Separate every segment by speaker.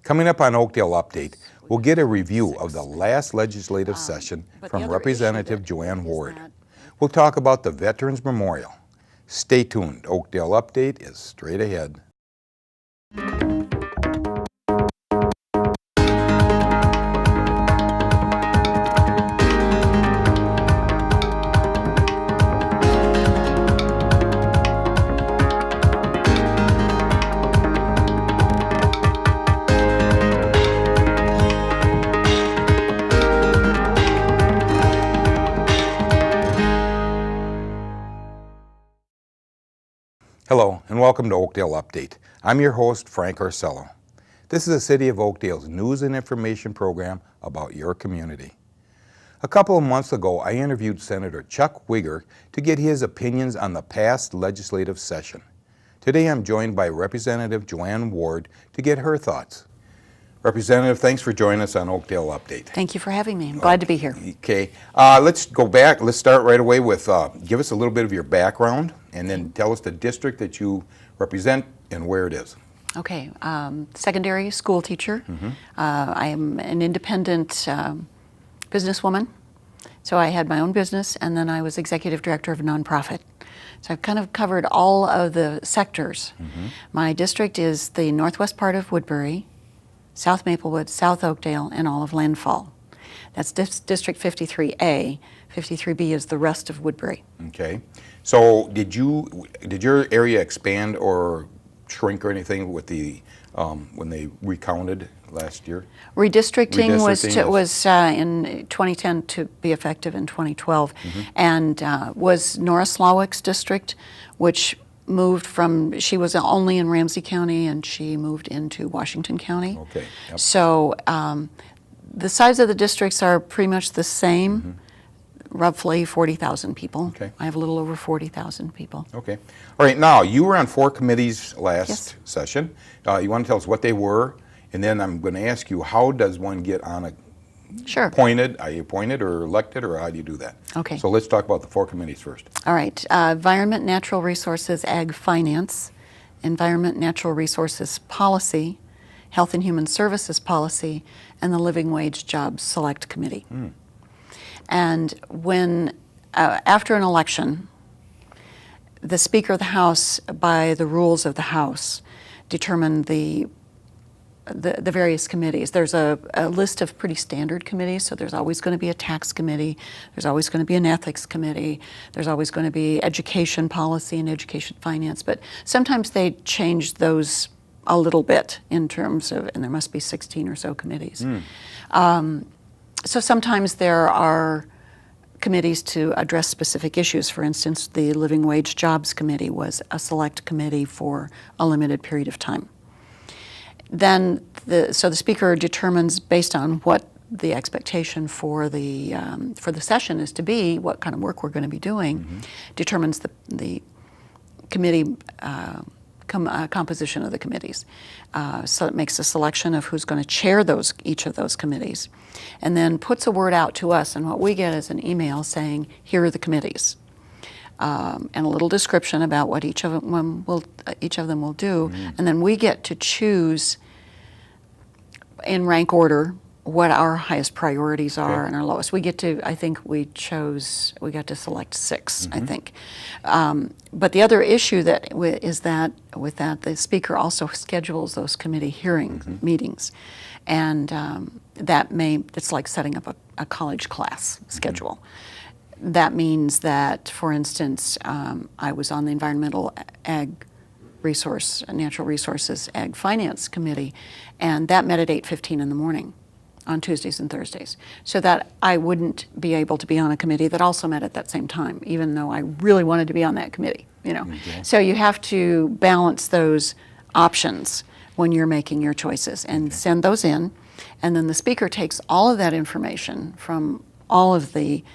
Speaker 1: Coming up on Oakdale Update, we'll get a review of the last legislative session from Representative Joanne Ward. We'll talk about the Veterans Memorial. Stay tuned. Oakdale Update is straight ahead. Hello and welcome to Oakdale Update. I'm your host, Frank Orsello. This is the City of Oakdale's news and information program about your community. A couple of months ago, I interviewed Senator Chuck Wigger to get his opinions on the past legislative session. Today I'm joined by Representative Joanne Ward to get her thoughts. Representative, thanks for joining us on Oakdale Update.
Speaker 2: Thank you for having me. I'm glad to be here.
Speaker 1: Okay, let's go back. Let's start right away with give us a little bit of your background and then tell us the district that you represent and where it is.
Speaker 2: Okay, secondary school teacher. I am an independent businesswoman. So I had my own business and then I was executive director of a nonprofit. So I've kind of covered all of the sectors. My district is the northwest part of Woodbury, South Maplewood, South Oakdale, and all of Landfall. That's District 53A. 53B is the rest of Woodbury.
Speaker 1: Okay. So did your area expand or shrink or anything with the when they recounted last year?
Speaker 2: Redistricting was in 2010 to be effective in 2012, and was Nora Slawick's district, which moved from, she was only in Ramsey County and she moved into Washington County.
Speaker 1: Okay. Yep.
Speaker 2: So the size of the districts are pretty much the same, roughly 40,000 people.
Speaker 1: Okay.
Speaker 2: I have a little over 40,000 people.
Speaker 1: Okay. All right, now you were on 4 committees last session. You want to tell us what they were, and then I'm going to ask you, how does one get on a appointed? Are you appointed or elected, or how do you do that?
Speaker 2: Okay.
Speaker 1: So let's talk about the 4 committees first.
Speaker 2: All right. Environment, Natural Resources, Ag Finance, Environment, Natural Resources Policy, Health and Human Services Policy, and the Living Wage Jobs Select Committee. And when, after an election, the Speaker of the House, by the rules of the House, determined the various committees. There's a list of pretty standard committees, so there's always going to be a tax committee, there's always going to be an ethics committee, there's always going to be education policy and education finance, but sometimes they change those a little bit in terms of, and there must be 16 or so committees. So sometimes there are committees to address specific issues. For instance, the Living Wage Jobs Committee was a select committee for a limited period of time. Then, so the Speaker determines, based on what the expectation for the session is to be, what kind of work we're going to be doing, determines the committee composition of the committees. So it makes a selection of who's going to chair each of those committees, and then puts a word out to us, and what we get is an email saying, here are the committees. And a little description about what each of them will do, and then we get to choose in rank order what our highest priorities are and our lowest. We get to, I think we got to select 6, I think. But the other issue is that with that, the Speaker also schedules those committee hearing meetings. And it's like setting up a college class schedule. That means that, for instance, I was on the Environmental Natural Resources Ag Finance Committee, and that met at 8:15 in the morning on Tuesdays and Thursdays, so that I wouldn't be able to be on a committee that also met at that same time, even though I really wanted to be on that committee, So you have to balance those options when you're making your choices and send those in, and then the Speaker takes all of that information from all of the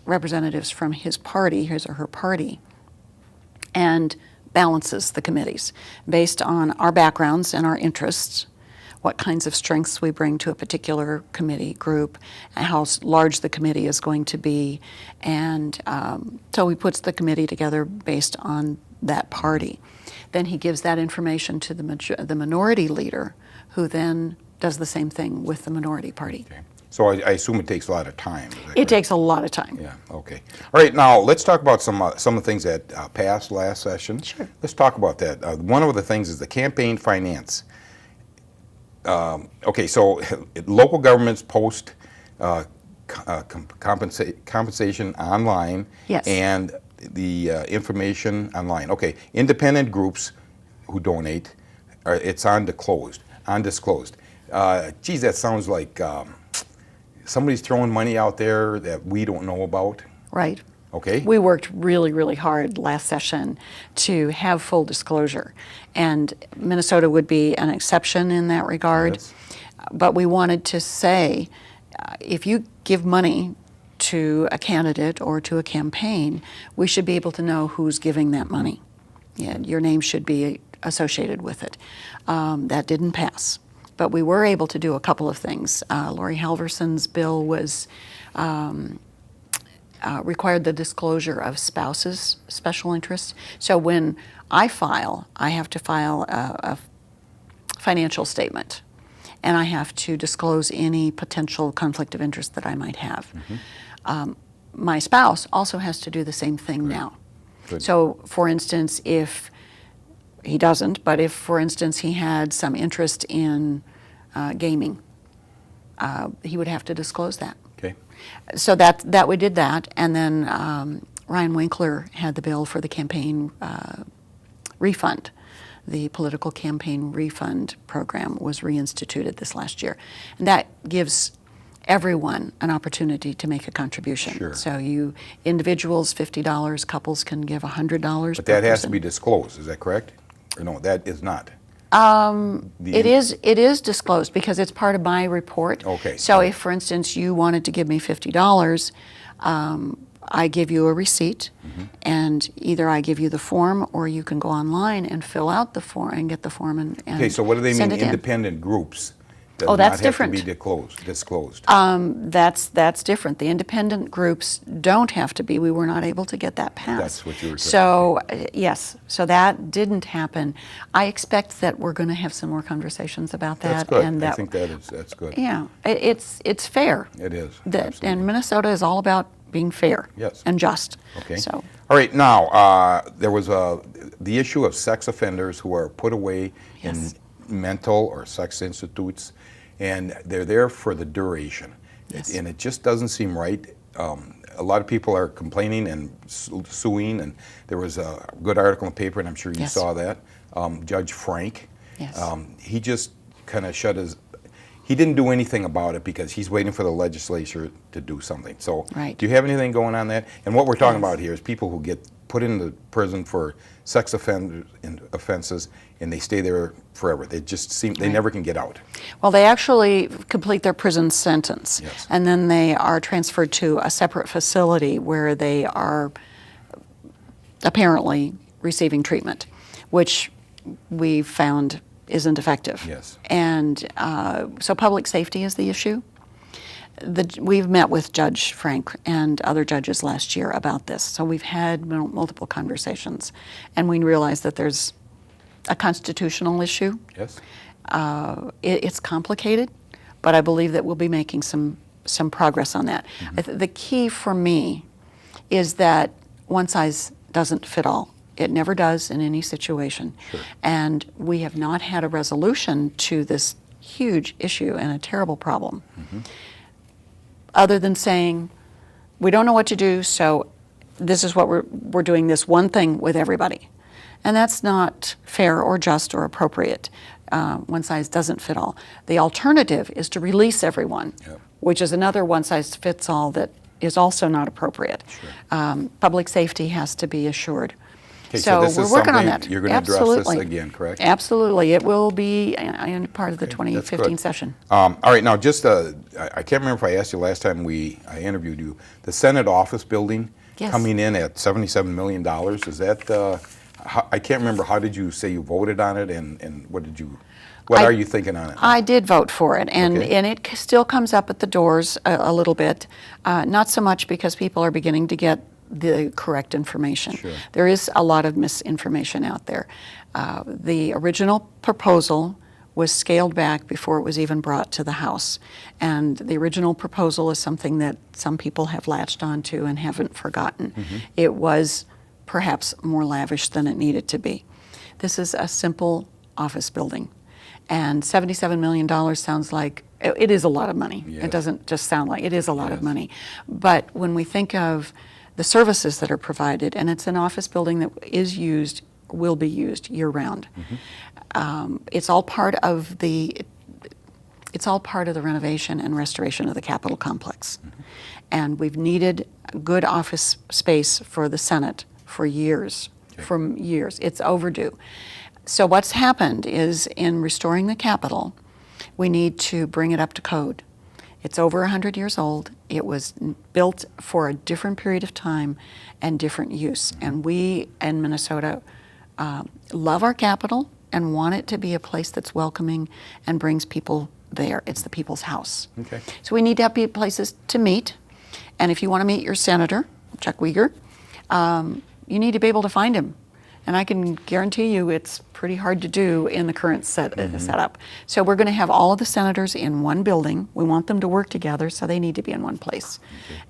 Speaker 2: representatives from his or her party, and balances the committees based on our backgrounds and our interests, what kinds of strengths we bring to a particular committee group, and how large the committee is going to be, and so he puts the committee together based on that party. Then he gives that information to the minority leader, who then does the same thing with the minority party.
Speaker 1: Okay. So I assume it takes a lot of time. Is that
Speaker 2: It
Speaker 1: correct?
Speaker 2: takes a lot of time.
Speaker 1: Yeah, okay. All right, now let's talk about some of the things that passed last session.
Speaker 2: Sure.
Speaker 1: Let's talk about that. One of the things is the campaign finance. Okay, so local governments post compensation online.
Speaker 2: Yes.
Speaker 1: And the information online. Okay, independent groups who donate, it's undisclosed. Geez, that sounds like somebody's throwing money out there that we don't know about.
Speaker 2: Right.
Speaker 1: Okay.
Speaker 2: We worked really, really hard last session to have full disclosure, and Minnesota would be an exception in that regard.
Speaker 1: Yes.
Speaker 2: But we wanted to say, if you give money to a candidate or to a campaign, we should be able to know who's giving that money. Yeah, your name should be associated with it. That didn't pass. But we were able to do a couple of things. Lori Halverson's bill was required the disclosure of spouses' special interests. So when I file, I have to file a financial statement, and I have to disclose any potential conflict of interest that I might have. My spouse also has to do the same thing now.
Speaker 1: Good.
Speaker 2: So, for instance, if he doesn't, but if, for instance, he had some interest in gaming, he would have to disclose that.
Speaker 1: Okay.
Speaker 2: So that we did that, and then Ryan Winkler had the bill for the campaign refund. The political campaign refund program was reinstituted this last year, and that gives everyone an opportunity to make a contribution.
Speaker 1: Sure.
Speaker 2: So individuals $50, couples can give $100.
Speaker 1: But
Speaker 2: per
Speaker 1: that has to
Speaker 2: person.
Speaker 1: be disclosed, is that correct? Or no, that is not.
Speaker 2: It is disclosed because it's part of my report.
Speaker 1: Okay.
Speaker 2: So if, for instance, you wanted to give me $50, I give you a receipt, and either I give you the form, or you can go online and fill out the form and get the form and
Speaker 1: Okay, so what do they mean,
Speaker 2: send it in.
Speaker 1: independent groups? Does
Speaker 2: Oh, that's
Speaker 1: not
Speaker 2: different.
Speaker 1: have to be disclosed.
Speaker 2: That's different. The independent groups don't have to be. We were not able to get that passed.
Speaker 1: That's what you were saying.
Speaker 2: So yes, so that didn't happen. I expect that we're going to have some more conversations about that.
Speaker 1: That's good.
Speaker 2: And
Speaker 1: I think that's good.
Speaker 2: Yeah, it's fair.
Speaker 1: It is.
Speaker 2: Absolutely. And Minnesota is all about being fair.
Speaker 1: Yes.
Speaker 2: And just.
Speaker 1: Okay.
Speaker 2: So
Speaker 1: All right. Now, there was the issue of sex offenders who are put away
Speaker 2: Yes.
Speaker 1: in mental or sex institutes, and they're there for the duration.
Speaker 2: Yes.
Speaker 1: And it just doesn't seem right. A lot of people are complaining and suing, and there was a good article in the paper, and I'm sure you
Speaker 2: Yes.
Speaker 1: saw that. Judge Frank,
Speaker 2: Yes.
Speaker 1: he just kind of he didn't do anything about it because he's waiting for the legislature to do something. So
Speaker 2: Right.
Speaker 1: do you have anything going on that? And what we're talking
Speaker 2: Yes.
Speaker 1: about here is people who get put into prison for sex offenses, and they stay there forever. They just they never can get out.
Speaker 2: Well, they actually complete their prison sentence,
Speaker 1: Yes.
Speaker 2: and then they are transferred to a separate facility where they are apparently receiving treatment, which we found isn't effective.
Speaker 1: Yes.
Speaker 2: And so public safety is the issue. We've met with Judge Frank and other judges last year about this, so we've had multiple conversations, and we realize that there's a constitutional issue.
Speaker 1: Yes?
Speaker 2: It's complicated, but I believe that we'll be making some progress on that. The key for me is that one size doesn't fit all. It never does in any situation.
Speaker 1: Sure.
Speaker 2: And we have not had a resolution to this huge issue and a terrible problem, other than saying, we don't know what to do, so this is what we're doing this one thing with everybody. And that's not fair or just or appropriate. One size doesn't fit all. The alternative is to release everyone,
Speaker 1: Yep.
Speaker 2: which is another one size fits all that is also not appropriate.
Speaker 1: Sure.
Speaker 2: Public safety has to be assured.
Speaker 1: Okay, so this
Speaker 2: we're
Speaker 1: is
Speaker 2: working on
Speaker 1: something
Speaker 2: that.
Speaker 1: you're going to address
Speaker 2: Absolutely.
Speaker 1: this again, correct?
Speaker 2: Absolutely. It will be in part of the
Speaker 1: That's
Speaker 2: 2015
Speaker 1: good.
Speaker 2: session.
Speaker 1: All right, now just, I can't remember if I asked you last time I interviewed you, the Senate office building
Speaker 2: Yes.
Speaker 1: coming in at $77 million, is that, I can't remember, how did you say you voted on it, and what are you thinking on it?
Speaker 2: I did vote for it, and
Speaker 1: Okay.
Speaker 2: it still comes up at the doors a little bit. Not so much because people are beginning to get the correct information.
Speaker 1: Sure.
Speaker 2: There is a lot of misinformation out there. The original proposal was scaled back before it was even brought to the House. And the original proposal is something that some people have latched onto and haven't forgotten. It was perhaps more lavish than it needed to be. This is a simple office building. And $77 million sounds like, it is a lot of money.
Speaker 1: Yes.
Speaker 2: It doesn't just sound like, it is a lot of
Speaker 1: Yes.
Speaker 2: money. But when we think of the services that are provided, and it's an office building that is used, will be used year-round. It's all part of the renovation and restoration of the Capitol complex. And we've needed good office space for the Senate for years, from years. It's overdue. So what's happened is in restoring the Capitol, we need to bring it up to code. It's over 100 years old. It was built for a different period of time and different use. And we in Minnesota love our capital and want it to be a place that's welcoming and brings people there. It's the people's house.
Speaker 1: Okay.
Speaker 2: So we need to have places to meet. And if you want to meet your senator, Chuck Uygur, you need to be able to find him. And I can guarantee you it's pretty hard to do in the current setup. So we're going to have all of the senators in one building. We want them to work together, so they need to be in one place.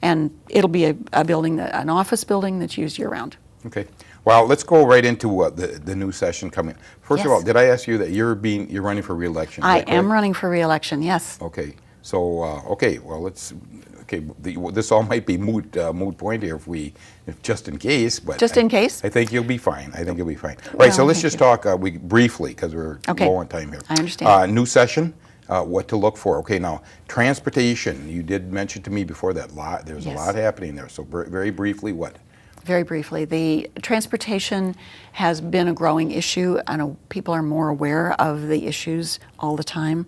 Speaker 2: And it'll be a building, an office building that's used year-round.
Speaker 1: Okay. Well, let's go right into the new session coming. First of
Speaker 2: Yes.
Speaker 1: all, did I ask you that you're running for re-election? Is
Speaker 2: I
Speaker 1: that
Speaker 2: am
Speaker 1: correct?
Speaker 2: running for re-election, yes.
Speaker 1: Okay. So well, let's. Okay, this all might be moot point here if just in case, but
Speaker 2: Just in case?
Speaker 1: I think you'll be fine. I think you'll be fine. All right, so
Speaker 2: Well,
Speaker 1: let's
Speaker 2: thank
Speaker 1: just
Speaker 2: you.
Speaker 1: talk briefly because we're
Speaker 2: Okay.
Speaker 1: low on time here.
Speaker 2: I understand.
Speaker 1: New session, what to look for. Okay, now transportation. You did mention to me before that there's
Speaker 2: Yes.
Speaker 1: a lot happening there. So very briefly, what?
Speaker 2: Very briefly, the transportation has been a growing issue. I know people are more aware of the issues all the time.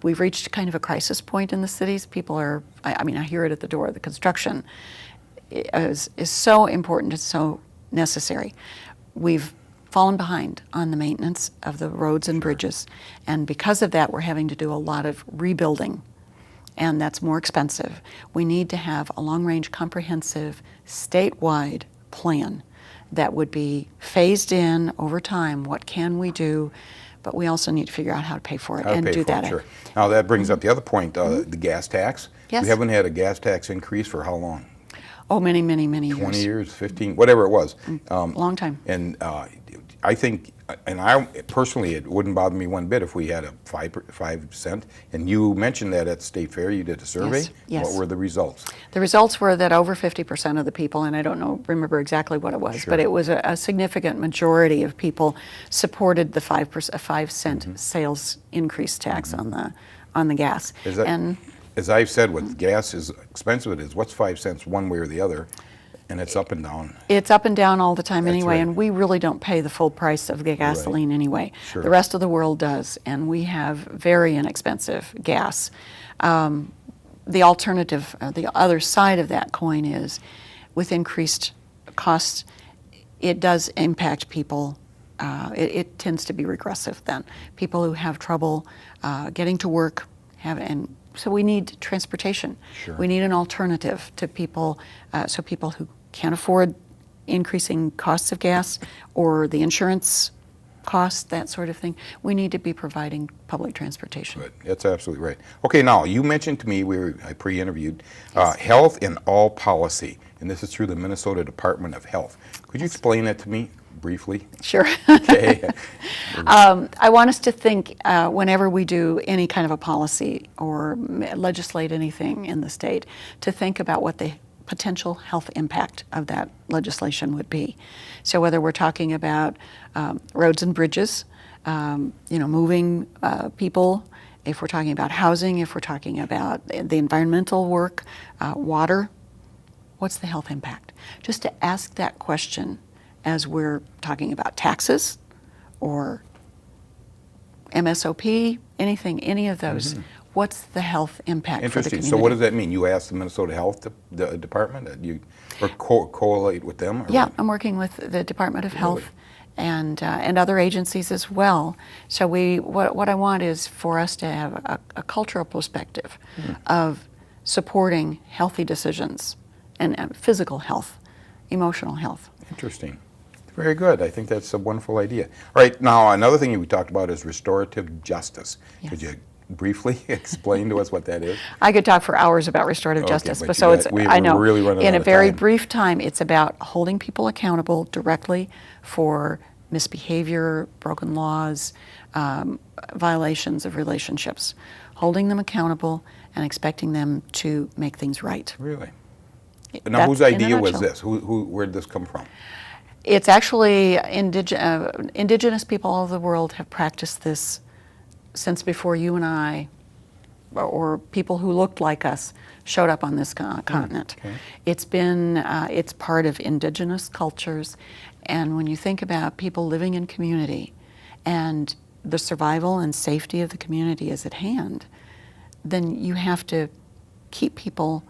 Speaker 2: We've reached kind of a crisis point in the cities. People are, I mean, I hear it at the door. The construction is so important, it's so necessary. We've fallen behind on the maintenance of the roads and bridges. And because of that, we're having to do a lot of rebuilding. And that's more expensive. We need to have a long-range, comprehensive, statewide plan that would be phased in over time. What can we do? But we also need to figure out how to pay for it
Speaker 1: How to
Speaker 2: and
Speaker 1: pay
Speaker 2: do
Speaker 1: for it,
Speaker 2: that.
Speaker 1: sure. Now that brings up the other point, the gas tax.
Speaker 2: Yes.
Speaker 1: We haven't had a gas tax increase for how long?
Speaker 2: Oh, many, many, many
Speaker 1: 20
Speaker 2: years.
Speaker 1: years, 15, whatever it was.
Speaker 2: Long time.
Speaker 1: And I think, and I personally, it wouldn't bother me one bit if we had a 5 cent. And you mentioned that at State Fair, you did a survey.
Speaker 2: Yes, yes.
Speaker 1: What were the results?
Speaker 2: The results were that over 50% of the people, and I don't remember exactly what it was,
Speaker 1: Sure.
Speaker 2: but it was a significant majority of people supported the 5-cent sales increase tax on the gas.
Speaker 1: Is that,
Speaker 2: And
Speaker 1: as I've said, with gas as expensive it is, what's 5 cents one way or the other? And it's up and down.
Speaker 2: it's up and down all the time
Speaker 1: That's
Speaker 2: anyway,
Speaker 1: right.
Speaker 2: and we really don't pay the full price of the gasoline anyway.
Speaker 1: Sure.
Speaker 2: The rest of the world does, and we have very inexpensive gas. The alternative, the other side of that coin is, with increased costs, it does impact people. It tends to be regressive then. People who have trouble getting to work and so we need transportation.
Speaker 1: Sure.
Speaker 2: We need an alternative to people, so people who can't afford increasing costs of gas or the insurance costs, that sort of thing. We need to be providing public transportation.
Speaker 1: But that's absolutely right. Okay, now you mentioned to me, I pre-interviewed, health in all policy, and this is through the Minnesota Department of Health. Could you explain that to me briefly?
Speaker 2: Sure.
Speaker 1: Okay.
Speaker 2: I want us to think whenever we do any kind of a policy or legislate anything in the state, to think about what the potential health impact of that legislation would be. So whether we're talking about roads and bridges, moving people, if we're talking about housing, if we're talking about the environmental work, water, what's the health impact? Just to ask that question as we're talking about taxes or MSOP, any of those. What's the health impact for the
Speaker 1: Interesting.
Speaker 2: community?
Speaker 1: So what does that mean? You ask the Minnesota Health Department, or collate with them? Or
Speaker 2: Yeah, I'm working with the Department of Health and other agencies as well. So what I want is for us to have a cultural perspective of supporting healthy decisions and physical health emotional health.
Speaker 1: Interesting. Very good. I think that's a wonderful idea. All right, now another thing we talked about is restorative justice.
Speaker 2: Yes.
Speaker 1: Could you briefly explain to us what that is?
Speaker 2: I could talk for hours about restorative
Speaker 1: Okay,
Speaker 2: justice,
Speaker 1: but
Speaker 2: but
Speaker 1: you
Speaker 2: so
Speaker 1: got-
Speaker 2: it's,
Speaker 1: we-
Speaker 2: I
Speaker 1: we're
Speaker 2: know,
Speaker 1: really running
Speaker 2: in
Speaker 1: out
Speaker 2: a
Speaker 1: of
Speaker 2: very
Speaker 1: time.
Speaker 2: brief time, it's about holding people accountable directly for misbehavior, broken laws, violations of relationships, holding them accountable and expecting them to make things right.
Speaker 1: Really? Now,
Speaker 2: That's
Speaker 1: whose
Speaker 2: in a
Speaker 1: idea was
Speaker 2: nutshell.
Speaker 1: this? Where did this come from?
Speaker 2: It's actually indigenous people all over the world have practiced this since before you and I, or people who looked like us, showed up on this continent.
Speaker 1: okay.
Speaker 2: It's part of indigenous cultures, and when you think about people living in community, and the survival and safety of the community is at hand, then you have to keep people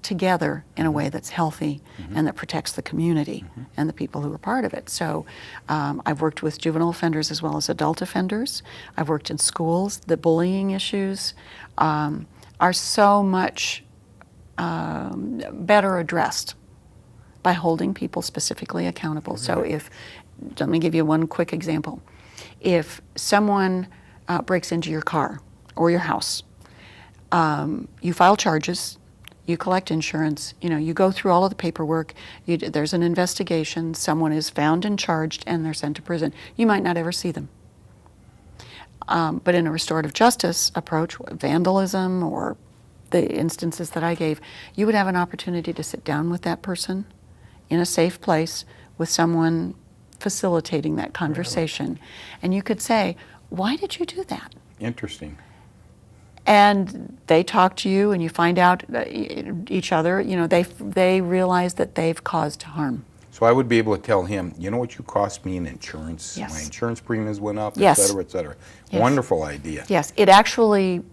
Speaker 2: together in a way that's healthy and that protects the community and the people who are part of it. So I've worked with juvenile offenders as well as adult offenders. I've worked in schools. The bullying issues are so much better addressed by holding people specifically accountable. So let me give you one quick example. If someone breaks into your car or your house, you file charges, you collect insurance, you go through all of the paperwork, there's an investigation, someone is found and charged, and they're sent to prison. You might not ever see them. But in a restorative justice approach, vandalism or the instances that I gave, you would have an opportunity to sit down with that person in a safe place with someone facilitating that conversation. And you could say, why did you do that?
Speaker 1: Interesting.
Speaker 2: And they talk to you, and you find out each other. They realize that they've caused harm.
Speaker 1: So I would be able to tell him, you know what you cost me in insurance?
Speaker 2: Yes.
Speaker 1: My insurance premiums went up,
Speaker 2: Yes.
Speaker 1: et cetera, et cetera.
Speaker 2: Yes.
Speaker 1: Wonderful idea.
Speaker 2: Yes, it actually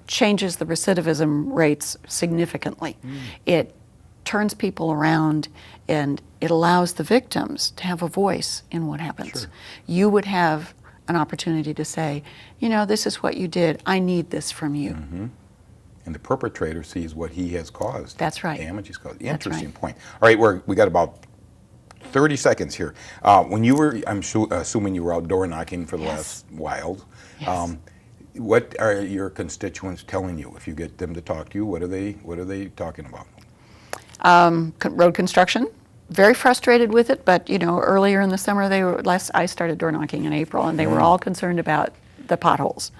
Speaker 2: changes the recidivism rates significantly. It turns people around, and it allows the victims to have a voice in what happens.
Speaker 1: Sure.
Speaker 2: You would have an opportunity to say, this is what you did. I need this from you.
Speaker 1: And the perpetrator sees what he has caused.
Speaker 2: That's right.
Speaker 1: Damage he's caused.
Speaker 2: That's
Speaker 1: Interesting
Speaker 2: right.
Speaker 1: point. All right, we got about 30 seconds here. When you were, I'm assuming you were outdoor knocking for the
Speaker 2: Yes.
Speaker 1: last while.
Speaker 2: Yes.
Speaker 1: What are your constituents telling you? If you get them to talk to you, what are they talking about?
Speaker 2: Road construction. Very frustrated with it, but earlier in the summer I started door knocking in April, and they were all concerned about the potholes.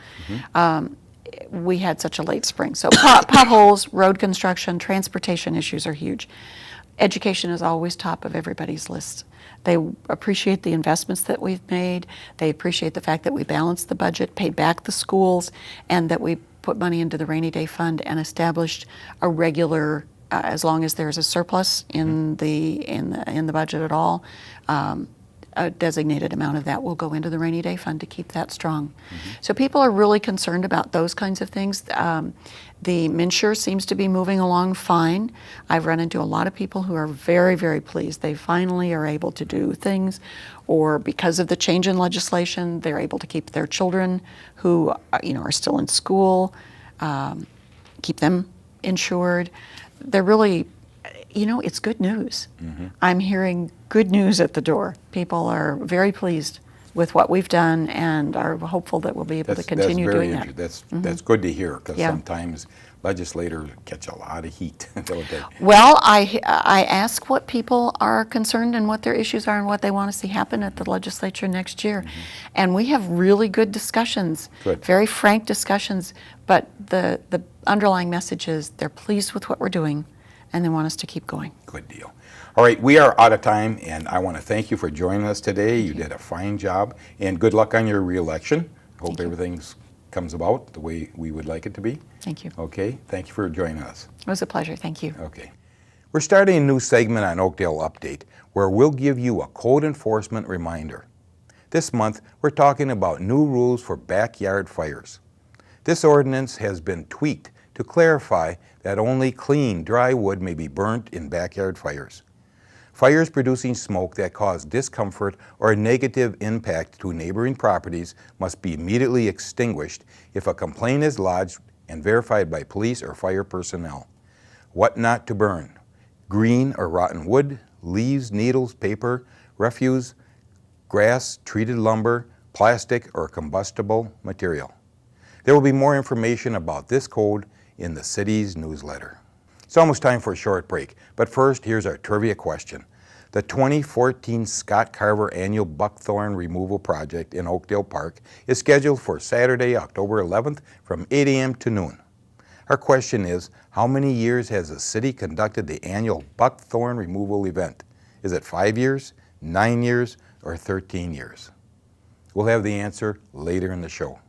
Speaker 2: We had such a late spring, so potholes, road construction, transportation issues are huge. Education is always top of everybody's list. They appreciate the investments that we've made. They appreciate the fact that we balanced the budget, paid back the schools, and that we put money into the rainy day fund and established a regular, as long as there's a surplus in the budget at all, a designated amount of that will go into the rainy day fund to keep that strong. So people are really concerned about those kinds of things. The MNsure seems to be moving along fine. I've run into a lot of people who are very, very pleased. They finally are able to do things, or because of the change in legislation, they're able to keep their children who are still in school, keep them insured. They're really, it's good news. I'm hearing good news at the door. People are very pleased with what we've done and are hopeful that we'll be able to continue doing that.
Speaker 1: That's good to hear, because
Speaker 2: Yeah.
Speaker 1: sometimes legislators catch a lot of heat.
Speaker 2: Well, I ask what people are concerned and what their issues are and what they want to see happen at the legislature next year. And we have really good discussions,
Speaker 1: Good.
Speaker 2: very frank discussions, but the underlying message is they're pleased with what we're doing and they want us to keep going.
Speaker 1: Good deal. All right, we are out of time, and I want to thank you for joining us today. You did a fine job, and good luck on your reelection. Hope everything comes about the way we would like it to be.
Speaker 2: Thank you.
Speaker 1: Okay, thank you for joining us.
Speaker 2: It was a pleasure. Thank you.
Speaker 1: Okay. We're starting a new segment on Oakdale Update where we'll give you a code enforcement reminder. This month, we're talking about new rules for backyard fires. This ordinance has been tweaked to clarify that only clean, dry wood may be burnt in backyard fires. Fires producing smoke that cause discomfort or a negative impact to neighboring properties must be immediately extinguished if a complaint is lodged and verified by police or fire personnel. What not to burn. green or rotten wood, leaves, needles, paper, refuse, grass, treated lumber, plastic, or combustible material. There will be more information about this code in the city's newsletter. It's almost time for a short break, but first, here's our trivia question. The 2014 Scott Carver Annual Buckthorn Removal Project in Oakdale Park is scheduled for Saturday, October 11th from 8 a.m. to noon. Our question is, how many years has the city conducted the annual buckthorn removal event? Is it 5 years, 9 years, or 13 years? We'll have the answer later in the show.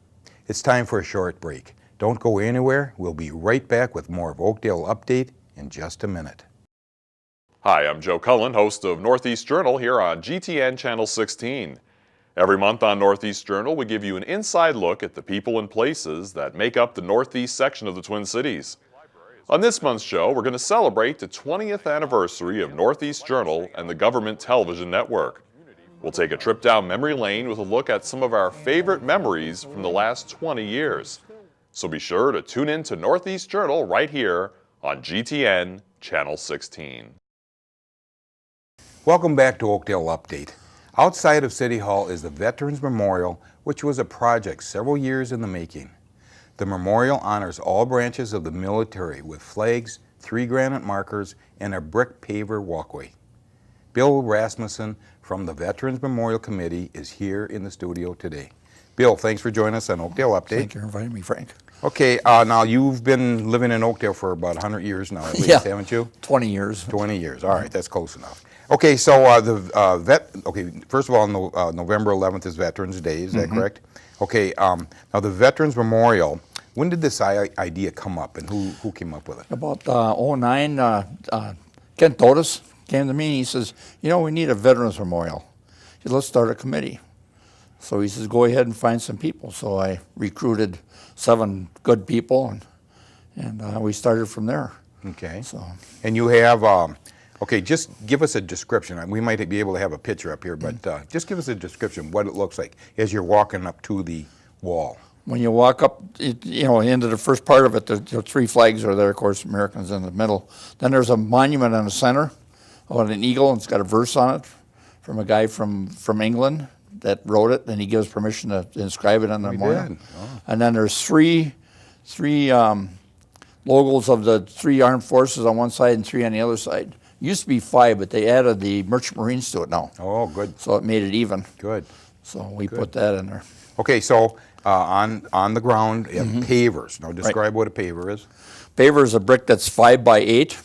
Speaker 1: It's time for a short break. Don't go anywhere. We'll be right back with more of Oakdale Update in just a minute.
Speaker 3: Hi, I'm Joe Cullen, host of Northeast Journal here on GTN Channel 16. Every month on Northeast Journal, we give you an inside look at the people and places that make up the Northeast section of the Twin Cities. On this month's show, we're going to celebrate the 20th anniversary of Northeast Journal and the Government Television Network. We'll take a trip down memory lane with a look at some of our favorite memories from the last 20 years. So be sure to tune in to Northeast Journal right here on GTN Channel 16.
Speaker 1: Welcome back to Oakdale Update. Outside of City Hall is the Veterans Memorial, which was a project several years in the making. The memorial honors all branches of the military with flags, 3 granite markers, and a brick paver walkway. Bill Rasmussen from the Veterans Memorial Committee is here in the studio today. Bill, thanks for joining us on Oakdale Update.
Speaker 4: Thank you for inviting me, Frank.
Speaker 1: Okay, now you've been living in Oakdale for about 100 years now, at least, haven't you?
Speaker 4: 20 years.
Speaker 1: 20 years, all right, that's close enough. Okay, so first of all, November 11th is Veterans Day, is that correct? Okay, now the Veterans Memorial, when did this idea come up and who came up with it?
Speaker 4: About 09, Ken Totis came to me and he says, you know, we need a Veterans Memorial. He said, let's start a committee. So he says, go ahead and find some people. So I recruited 7 good people and we started from there.
Speaker 1: Okay.
Speaker 4: So.
Speaker 1: And you have, okay, just give us a description. We might be able to have a picture up here, but just give us a description, what it looks like as you're walking up to the wall.
Speaker 4: When you walk up, into the first part of it, the 3 flags are there, of course, Americans in the middle. Then there's a monument in the center of an eagle, and it's got a verse on it from a guy from England that wrote it, and he gives permission to inscribe it on the memorial.
Speaker 1: Oh.
Speaker 4: And then there's three logos of the 3 armed forces on one side and 3 on the other side. Used to be 5, but they added the Merchant Marines to it now.
Speaker 1: Oh, good.
Speaker 4: So it made it even.
Speaker 1: Good.
Speaker 4: So we put that in there.
Speaker 1: Okay, so on the ground, you have pavers. Now describe what a paver is.
Speaker 4: Paver is a brick that's 5 by 8,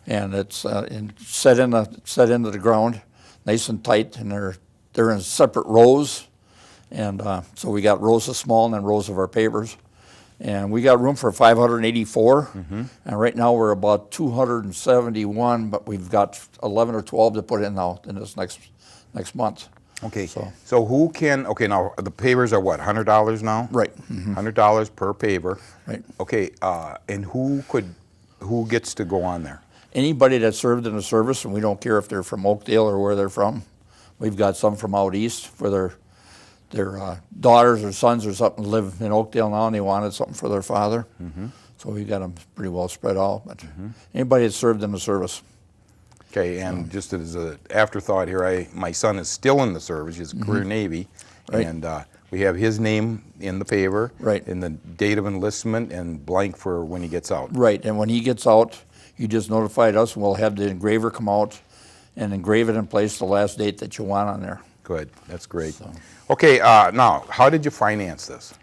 Speaker 4: and it's set into the ground, nice and tight, and they're in separate rows, and so we got rows of small and then rows of our pavers, and we got room for 584, and right now we're about 271, but we've got 11 or 12 to put in now in this next month.
Speaker 1: Okay, so who can, okay, now the pavers are what, $100 now?
Speaker 4: Right.
Speaker 1: $100 per paver.
Speaker 4: Right.
Speaker 1: Okay, and who gets to go on there?
Speaker 4: Anybody that served in the service, and we don't care if they're from Oakdale or where they're from. We've got some from out east where their daughters or sons or something live in Oakdale now and they wanted something for their father. So we got them pretty well spread out. But anybody that served in the service.
Speaker 1: Okay, and just as an afterthought here, my son is still in the service. He's a career Navy,
Speaker 4: Right.
Speaker 1: and we have his name in the paver,
Speaker 4: Right.
Speaker 1: in the date of enlistment, and blank for when he gets out.
Speaker 4: Right, and when he gets out, you just notified us, and we'll have the engraver come out and engrave it in place the last date that you want on there.
Speaker 1: Good, that's great. Okay, now, how did you finance this?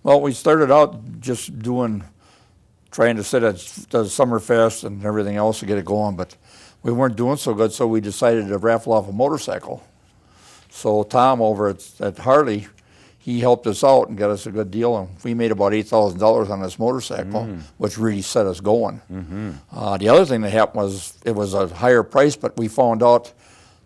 Speaker 4: Well, we started out just trying to sit at the Summerfest and everything else to get it going, but we weren't doing so good, so we decided to raffle off a motorcycle. So Tom over at Harley, he helped us out and got us a good deal, and we made about $8,000 on this motorcycle, which really set us going. The other thing that happened was it was a higher price, but we found out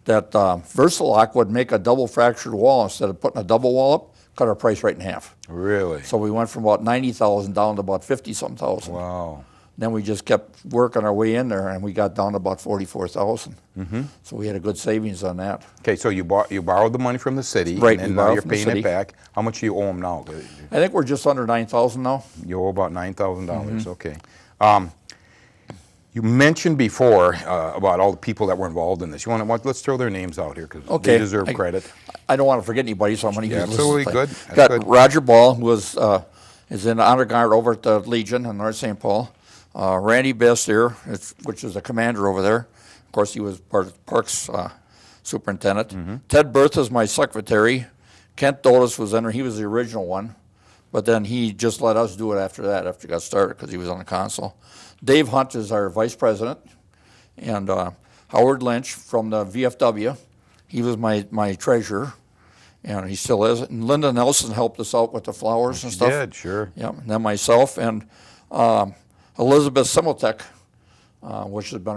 Speaker 4: that Versalock would make a double fractured wall instead of putting a double wall up, cut our price right in half.
Speaker 1: Really?
Speaker 4: So we went from about 90,000 down to about 50-some thousand.
Speaker 1: Wow.
Speaker 4: Then we just kept working our way in there, and we got down to about 44,000. So we had a good savings on that.
Speaker 1: Okay, so you borrowed the money from the city,
Speaker 4: Right,
Speaker 1: and
Speaker 4: we
Speaker 1: now
Speaker 4: borrowed
Speaker 1: you're
Speaker 4: from the
Speaker 1: paying
Speaker 4: city.
Speaker 1: it back. How much do you owe them now?
Speaker 4: I think we're just under 9,000 now.
Speaker 1: You owe about $9,000. Okay. You mentioned before about all the people that were involved in this. Let's throw their names out here because they deserve credit.
Speaker 4: I don't want to forget anybody, so I'm going to use
Speaker 1: Absolutely good.
Speaker 4: Got
Speaker 1: That's good.
Speaker 4: Roger Ball, who is in the honor guard over at the Legion in North St. Paul. Randy Bastier, which is the commander over there. Of course, he was part of Parks superintendent. Ted Berth is my secretary. Kent Dotis was in there. He was the original one, but then he just let us do it after that, after he got started, because he was on the council. Dave Hunt is our vice president, and Howard Lynch from the VFW. He was my treasurer, and he still is. And Linda Nelson helped us out with the flowers and stuff.
Speaker 1: She did, sure.
Speaker 4: Yeah, and then myself and Elizabeth Simultek,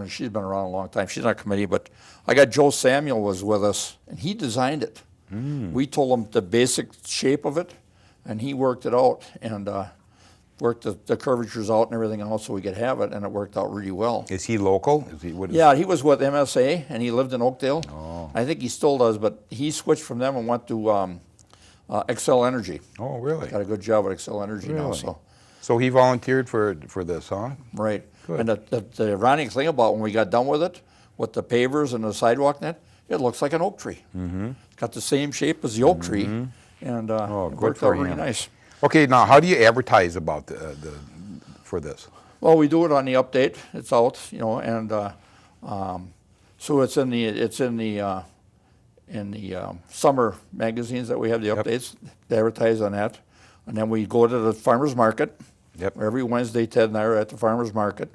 Speaker 4: she's been around a long time. She's on a committee, but I got Joe Samuel was with us, and he designed it. We told him the basic shape of it, and he worked it out and worked the curvatures out and everything else so we could have it, and it worked out really well.
Speaker 1: Is he local?
Speaker 4: Yeah, he was with MSA, and he lived in Oakdale.
Speaker 1: Oh.
Speaker 4: I think he still does, but he switched from them and went to Excel Energy.
Speaker 1: Oh, really?
Speaker 4: Got a good job at Excel Energy now.
Speaker 1: Really? So he volunteered for this, huh?
Speaker 4: Right.
Speaker 1: Good.
Speaker 4: And the ironic thing about when we got done with it, with the pavers and the sidewalk net, it looks like an oak tree. It's got the same shape as the oak tree, and it
Speaker 1: good
Speaker 4: worked
Speaker 1: for
Speaker 4: out really
Speaker 1: him.
Speaker 4: nice.
Speaker 1: Okay, now how do you advertise about for this?
Speaker 4: Well, we do it on the update. It's out, and so it's in the summer magazines that we have the updates. They advertise on that, and then we go to the farmers market.
Speaker 1: Yep.
Speaker 4: Every Wednesday, Ted and I are at the farmers market,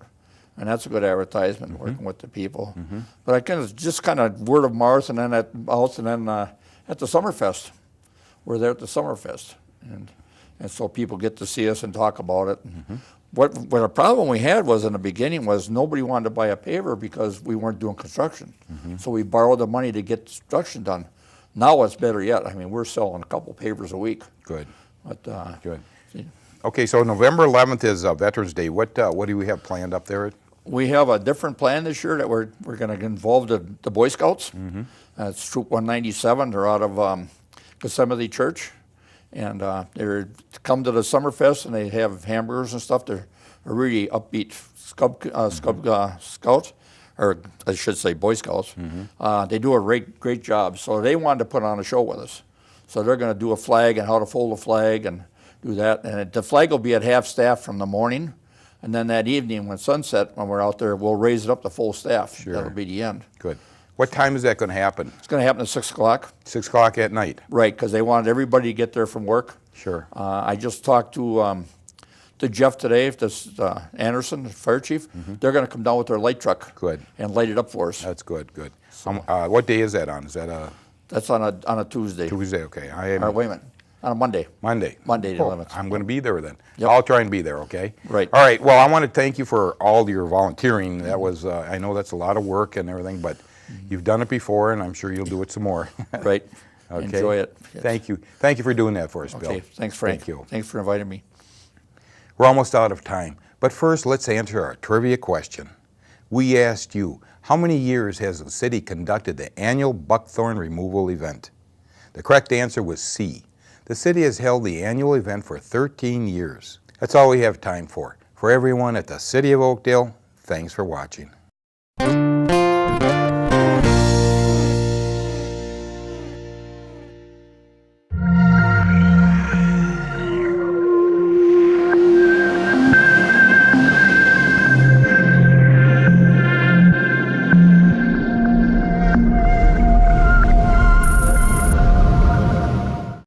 Speaker 4: and that's a good advertisement, working with the people. But I just kind of word of mouth, and then at the Summerfest. We're there at the Summerfest, and so people get to see us and talk about it. What a problem we had was in the beginning was nobody wanted to buy a paver because we weren't doing construction. So we borrowed the money to get construction done. Now it's better yet. I mean, we're selling a couple pavers a week.
Speaker 1: Good.
Speaker 4: But
Speaker 1: Good. Okay, so November 11th is Veterans Day. What do we have planned up there?
Speaker 4: we have a different plan this year that we're going to involve the Boy Scouts. It's Troop 197. They're out of Gethsemane Church. And they come to the Summerfest, and they have hamburgers and stuff. They're a really upbeat Scouts, or I should say Boy Scouts. They do a great job. So they wanted to put on a show with us. So they're going to do a flag and how to fold a flag and do that. And the flag will be at half staff from the morning. And then that evening when sunset, when we're out there, we'll raise it up to full staff.
Speaker 1: Sure.
Speaker 4: That'll be the end.
Speaker 1: Good. What time is that going to happen?
Speaker 4: It's going to happen at 6 o'clock.
Speaker 1: 6 o'clock at night?
Speaker 4: Right, because they wanted everybody to get there from work.
Speaker 1: Sure.
Speaker 4: I just talked to Jeff today, this Anderson, the fire chief. They're going to come down with their light truck.
Speaker 1: Good.
Speaker 4: And light it up for us.
Speaker 1: That's good, good. What day is that on? Is that a...
Speaker 4: That's on a Tuesday.
Speaker 1: Tuesday, okay.
Speaker 4: Or wait a minute. On a Monday.
Speaker 1: Monday.
Speaker 4: Monday the 11th.
Speaker 1: I'm going to be there then.
Speaker 4: Yep.
Speaker 1: I'll try and be there, okay?
Speaker 4: Right.
Speaker 1: All right. Well, I want to thank you for all your volunteering. That was, I know that's a lot of work and everything, but you've done it before, and I'm sure you'll do it some more.
Speaker 4: Right.
Speaker 1: Okay.
Speaker 4: Enjoy it. Yes.
Speaker 1: Thank you. Thank you for doing that for us, Bill.
Speaker 4: Okay. Thanks, Frank.
Speaker 1: Thank you.
Speaker 4: Thanks for inviting me.
Speaker 1: We're almost out of time, but first let's answer our trivia question. We asked you, how many years has the city conducted the annual buckthorn removal event? The correct answer was C. The city has held the annual event for 13 years. That's all we have time for. For everyone at the City of Oakdale, thanks for watching.